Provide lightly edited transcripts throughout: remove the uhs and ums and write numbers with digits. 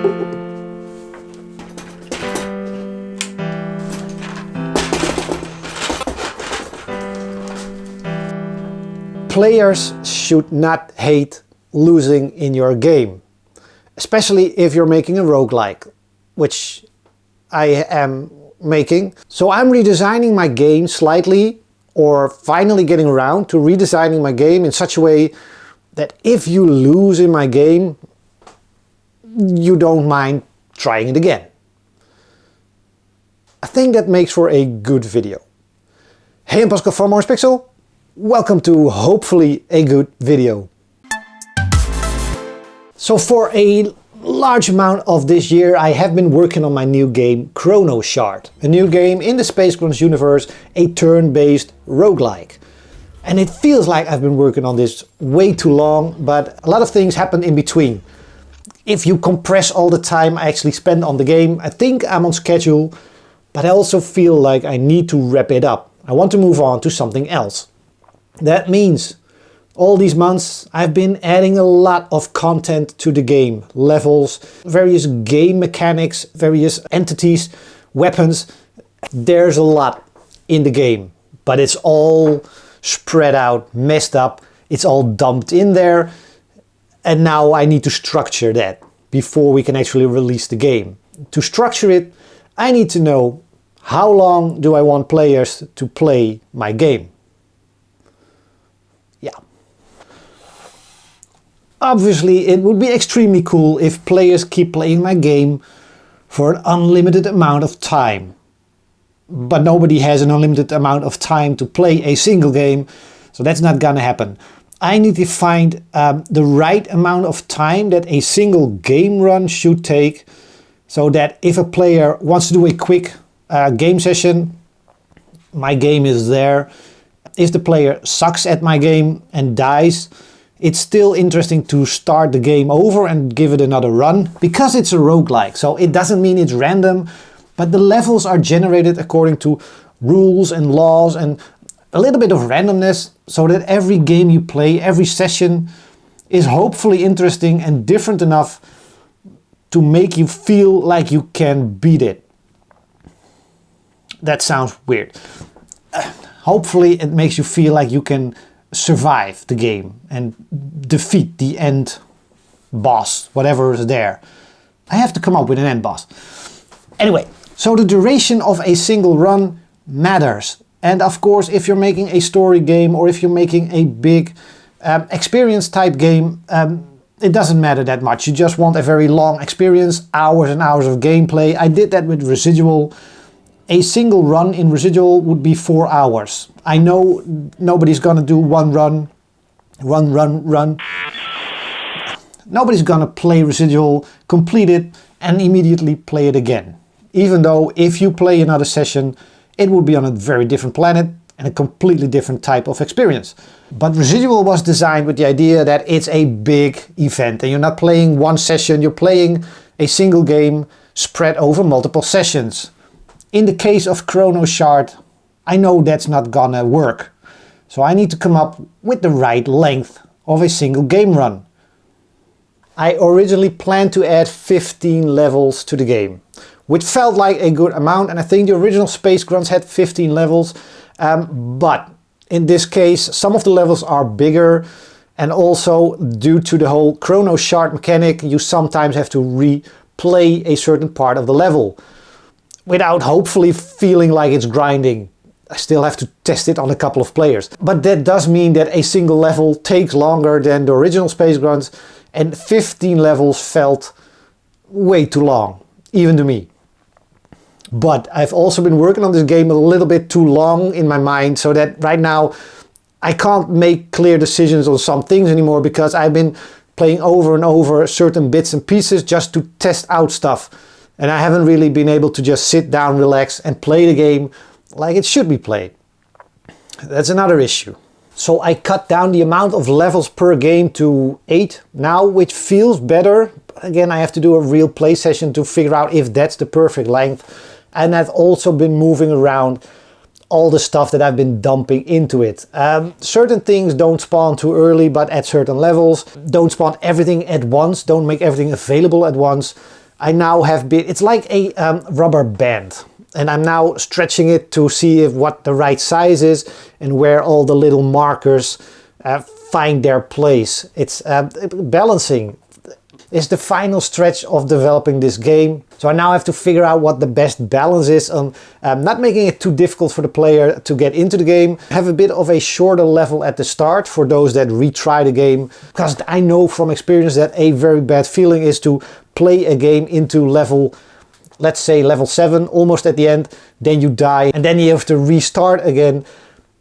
Players should not hate losing in your game, especially if you're making a roguelike, which I am making. So I'm redesigning my game slightly, or finally getting around to redesigning my game in such a way that if you lose in my game, you don't mind trying it again. I think that makes for a good video. Hey, I'm Pascal from Orangepixel. Welcome to hopefully a good video. So for a large amount of this year I have been working on my new game Chrono Shard. A new game in the Space Grunts universe, a turn-based roguelike. And it feels like I've been working on this way too long, but a lot of things happen in between. If you compress all the time I actually spend on the game, I think I'm on schedule, but I also feel like I need to wrap it up. I want to move on to something else. That means all these months I've been adding a lot of content to the game. Levels, various game mechanics, various entities, weapons. There's a lot in the game, but it's all spread out, messed up. It's all dumped in there. And now I need to structure that before we can actually release the game. To structure it, I need to know how long do I want players to play my game. Yeah. Obviously, it would be extremely cool if players keep playing my game for an unlimited amount of time. But nobody has an unlimited amount of time to play a single game, so that's not gonna happen. I need to find the right amount of time that a single game run should take, so that if a player wants to do a quick game session, my game is there. If the player sucks at my game and dies, it's still interesting to start the game over and give it another run, because it's a roguelike. So it doesn't mean it's random, but the levels are generated according to rules and laws and a little bit of randomness, so that every game you play, every session is hopefully interesting and different enough to make you feel like you can beat it. That sounds weird. Hopefully it makes you feel like you can survive the game and defeat the end boss, whatever is there. I have to come up with an end boss. Anyway, so the duration of a single run matters. And of course, if you're making a story game or if you're making a big experience type game, it doesn't matter that much. You just want a very long experience, hours and hours of gameplay. I did that with Residual. A single run in Residual would be 4 hours. I know nobody's gonna do one run. Nobody's gonna play Residual, complete it, and immediately play it again. Even though if you play another session, it would be on a very different planet and a completely different type of experience. But Residual was designed with the idea that it's a big event and you're not playing one session, you're playing a single game spread over multiple sessions. In the case of Chrono Shard, I know that's not gonna work. So I need to come up with the right length of a single game run. I originally planned to add 15 levels to the game, which felt like a good amount, and I think the original Space Grunts had 15 levels. But in this case, some of the levels are bigger, and also due to the whole Chrono Shard mechanic, you sometimes have to replay a certain part of the level, without hopefully feeling like it's grinding. I still have to test it on a couple of players. But that does mean that a single level takes longer than the original Space Grunts, and 15 levels felt way too long, even to me. But I've also been working on this game a little bit too long in my mind, so that right now I can't make clear decisions on some things anymore, because I've been playing over and over certain bits and pieces just to test out stuff. And I haven't really been able to just sit down, relax and play the game like it should be played. That's another issue. So I cut down the amount of levels per game to 8 now, which feels better. Again, I have to do a real play session to figure out if that's the perfect length. And I've also been moving around all the stuff that I've been dumping into it. Certain things don't spawn too early, but at certain levels. Don't spawn everything at once. Don't make everything available at once. I now have been, it's like a rubber band. And I'm now stretching it to see what the right size is and where all the little markers find their place. It's balancing is the final stretch of developing this game. So I now have to figure out what the best balance is on not making it too difficult for the player to get into the game. Have a bit of a shorter level at the start for those that retry the game. Because I know from experience that a very bad feeling is to play a game into level, let's say level 7, almost at the end, then you die and then you have to restart again.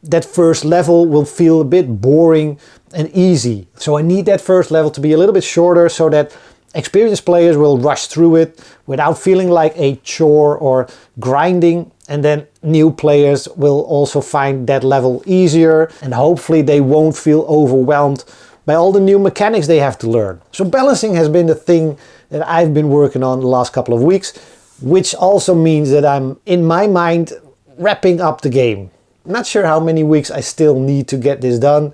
That first level will feel a bit boring and easy. So I need that first level to be a little bit shorter so that experienced players will rush through it without feeling like a chore or grinding. And then new players will also find that level easier and hopefully they won't feel overwhelmed by all the new mechanics they have to learn. So balancing has been the thing that I've been working on the last couple of weeks, which also means that I'm, in my mind, wrapping up the game. Not sure how many weeks I still need to get this done,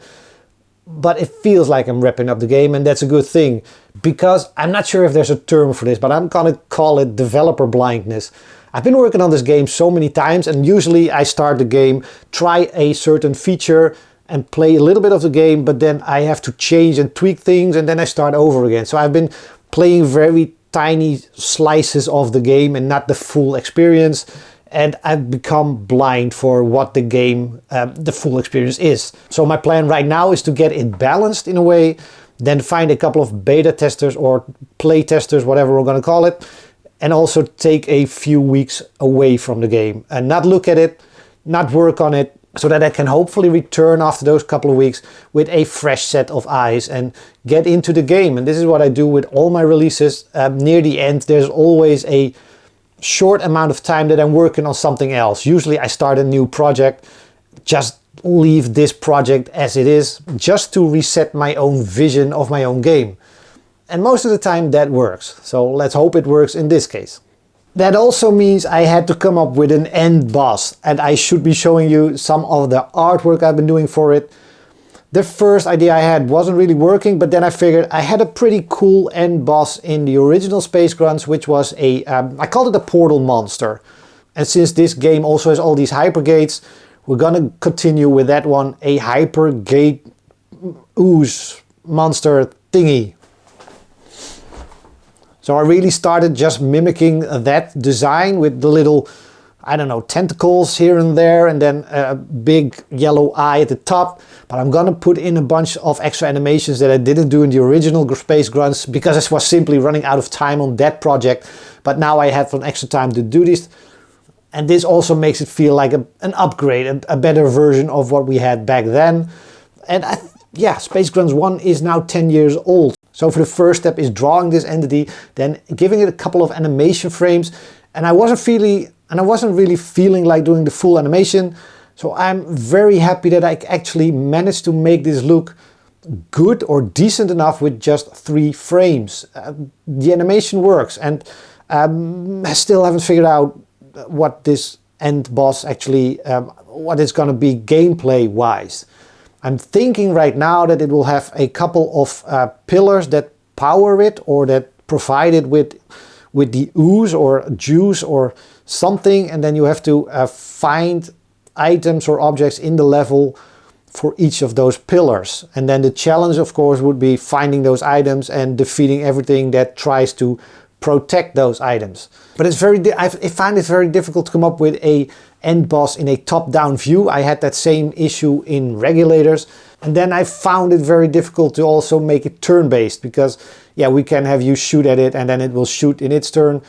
but it feels like I'm wrapping up the game, and that's a good thing, because I'm not sure if there's a term for this, but I'm gonna call it developer blindness. I've been working on this game so many times, and usually I start the game, try a certain feature and play a little bit of the game, but then I have to change and tweak things and then I start over again. So I've been playing very tiny slices of the game and not the full experience. And I've become blind for what the game, the full experience is. So my plan right now is to get it balanced in a way, then find a couple of beta testers or play testers, whatever we're gonna call it, and also take a few weeks away from the game and not look at it, not work on it, so that I can hopefully return after those couple of weeks with a fresh set of eyes and get into the game. And this is what I do with all my releases. Near the end, there's always a short amount of time that I'm working on something else. Usually I start a new project, just leave this project as it is, just to reset my own vision of my own game. And most of the time that works. So let's hope it works in this case. That also means I had to come up with an end boss, and I should be showing you some of the artwork I've been doing for it. The first idea I had wasn't really working, but then I figured I had a pretty cool end boss in the original Space Grunts, which was a, I called it a portal monster. And since this game also has all these hyper gates, we're gonna continue with that one, a hyper gate ooze monster thingy. So I really started just mimicking that design with the little, I don't know, tentacles here and there, and then a big yellow eye at the top. But I'm gonna put in a bunch of extra animations that I didn't do in the original Space Grunts because I was simply running out of time on that project. But now I have some extra time to do this. And this also makes it feel like an upgrade, a better version of what we had back then. And yeah, Space Grunts 1 is now 10 years old. So for the first step is drawing this entity, then giving it a couple of animation frames. And I wasn't really feeling like doing the full animation. So I'm very happy that I actually managed to make this look good or decent enough with just 3 frames. The animation works, and I still haven't figured out what this end boss actually, what it's gonna be gameplay wise. I'm thinking right now that it will have a couple of pillars that power it or that provide it with the ooze or juice or something, and then you have to find items or objects in the level for each of those pillars. And then the challenge, of course, would be finding those items and defeating everything that tries to protect those items. But it's I find it very difficult to come up with a end boss in a top-down view. I had that same issue in Regulators, and then I found it very difficult to also make it turn-based, because yeah, we can have you shoot at it and then it will shoot in its turn.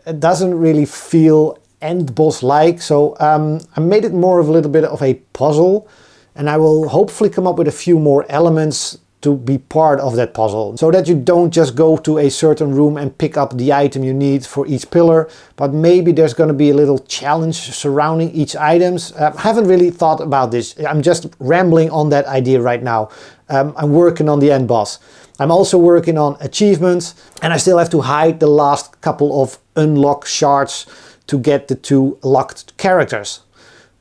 It doesn't really feel end boss like, so I made it more of a little bit of a puzzle, and I will hopefully come up with a few more elements to be part of that puzzle, so that you don't just go to a certain room and pick up the item you need for each pillar, but maybe there's going to be a little challenge surrounding each items. I haven't really thought about this. I'm just rambling on that idea right now. I'm working on the end boss. I'm also working on achievements, and I still have to hide the last couple of unlock shards to get the 2 locked characters.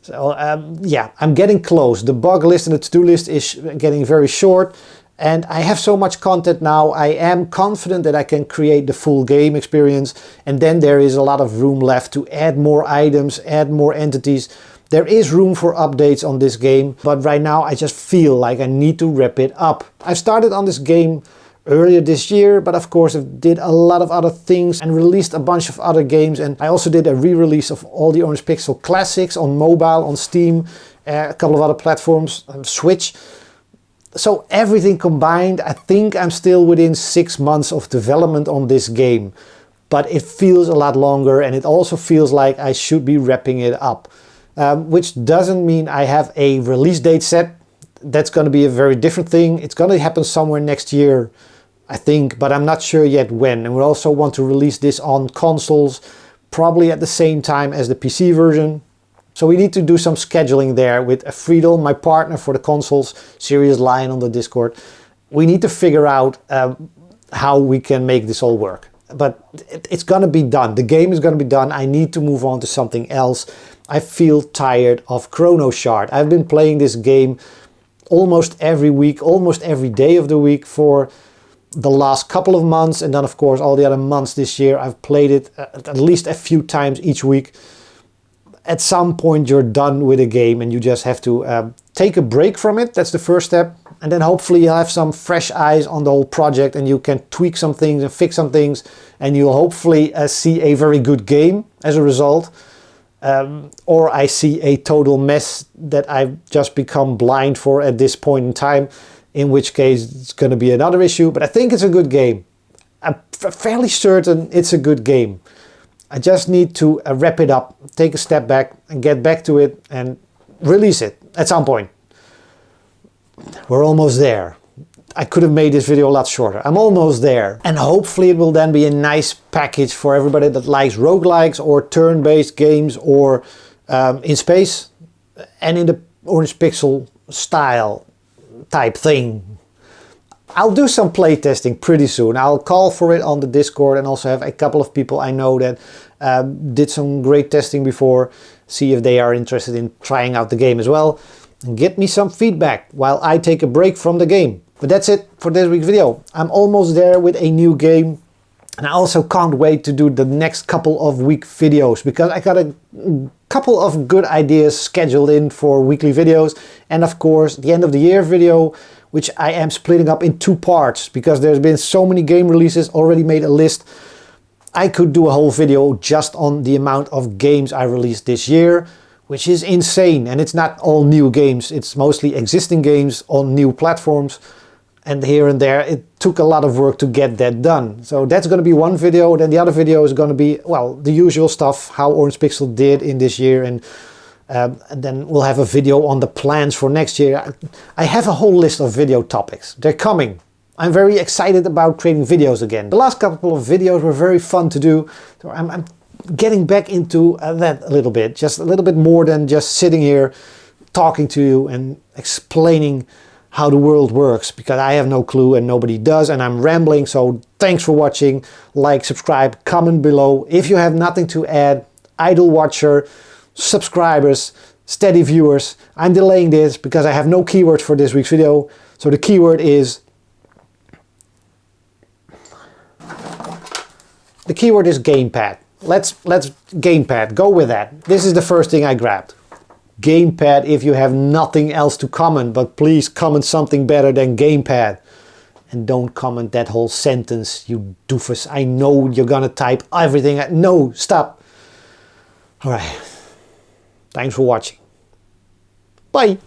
So yeah, I'm getting close. The bug list and the to-do list is getting very short. And I have so much content now, I am confident that I can create the full game experience, and then there is a lot of room left to add more items, add more entities. There is room for updates on this game, but right now I just feel like I need to wrap it up. I started on this game earlier this year, but of course I did a lot of other things and released a bunch of other games, and I also did a re-release of all the Orangepixel classics on mobile, on Steam, a couple of other platforms, Switch. So everything combined, I think I'm still within 6 months of development on this game, but it feels a lot longer, and it also feels like I should be wrapping it up. Which doesn't mean I have a release date set. That's going to be a very different thing. It's going to happen somewhere next year, I think, but I'm not sure yet when. And we also want to release this on consoles, probably at the same time as the PC version. So we need to do some scheduling there with Friedel, my partner for the consoles, Serious Lion on the Discord. We need to figure out how we can make this all work. But it's going to be done. The game is going to be done. I need to move on to something else. I feel tired of Chrono Shard. I've been playing this game almost every week, almost every day of the week for the last couple of months. And then of course all the other months this year I've played it at least a few times each week. At some point you're done with a game and you just have to take a break from it. That's the first step. And then hopefully you'll have some fresh eyes on the whole project and you can tweak some things and fix some things. And you'll hopefully see a very good game as a result. Or I see a total mess that I've just become blind for at this point in time. In which case it's going to be another issue. But I think it's a good game. I'm fairly certain it's a good game. I just need to wrap it up, take a step back and get back to it and release it at some point. We're almost there. I could have made this video a lot shorter. I'm almost there. And hopefully it will then be a nice package for everybody that likes roguelikes or turn-based games or in space and in the Orangepixel style type thing. I'll do some playtesting pretty soon. I'll call for it on the Discord and also have a couple of people I know that did some great testing before. See if they are interested in trying out the game as well. And get me some feedback while I take a break from the game. But that's it for this week's video. I'm almost there with a new game. And I also can't wait to do the next couple of week videos because I got a couple of good ideas scheduled in for weekly videos. And of course, the end of the year video, which I am splitting up in 2 parts because there's been so many game releases, already made a list. I could do a whole video just on the amount of games I released this year, which is insane. And it's not all new games, it's mostly existing games on new platforms. And here and there, it took a lot of work to get that done. So that's going to be one video. Then the other video is going to be, well, the usual stuff, how Orangepixel did in this year. And then we'll have a video on the plans for next year. I have a whole list of video topics. They're coming. I'm very excited about creating videos again. The last couple of videos were very fun to do. So I'm getting back into that a little bit. Just a little bit more than just sitting here talking to you and explaining how the world works, because I have no clue and nobody does, and I'm rambling. So thanks for watching. Like, subscribe, comment below. If you have nothing to add, idle watcher, subscribers, steady viewers. I'm delaying this because I have no keyword for this week's video. So the keyword is gamepad. Let's gamepad. Go with that. This is the first thing I grabbed. Gamepad if you have nothing else to comment, but please comment something better than gamepad. And don't comment that whole sentence, you doofus. I know you're gonna type everything. No, stop. All right. Thanks for watching. Bye.